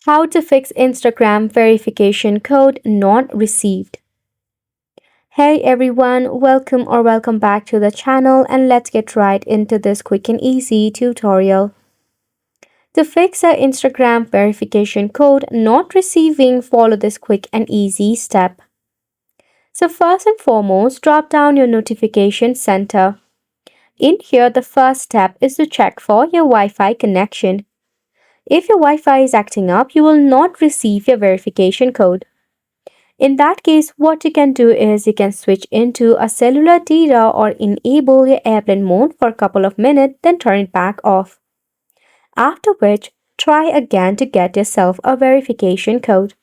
How to fix Instagram verification code not received. Hey everyone, welcome back to the channel and let's get right into this quick and easy tutorial. To fix a Instagram verification code not receiving, follow this quick and easy step. So first and foremost, drop down your notification center. In here, the first step is to check for your Wi-Fi connection. If your Wi-Fi is acting up, you will not receive your verification code. In that case, what you can do is you can switch into a cellular data or enable your airplane mode for a couple of minutes, then turn it back off. After which, try again to get yourself a verification code.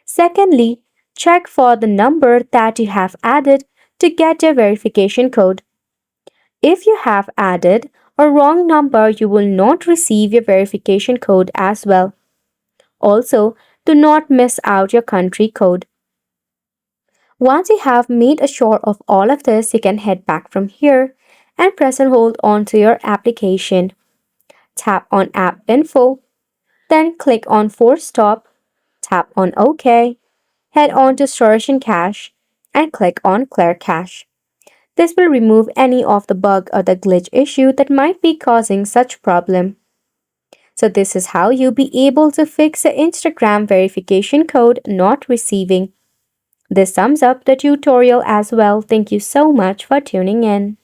Secondly, check for the number that you have added to get your verification code. If you have added a wrong number, you will not receive your verification code as well. Also, do not miss out your country code. Once you have made sure of all of this, you can head back from here and press and hold onto your application. Tap on App Info, then click on Force Stop, tap on OK, head on to Storage and Cache, and click on Clear Cache. This will remove any of the bug or the glitch issue that might be causing such problem. So this is how you'll be able to fix the Instagram verification code not receiving. This sums up the tutorial as well. Thank you so much for tuning in.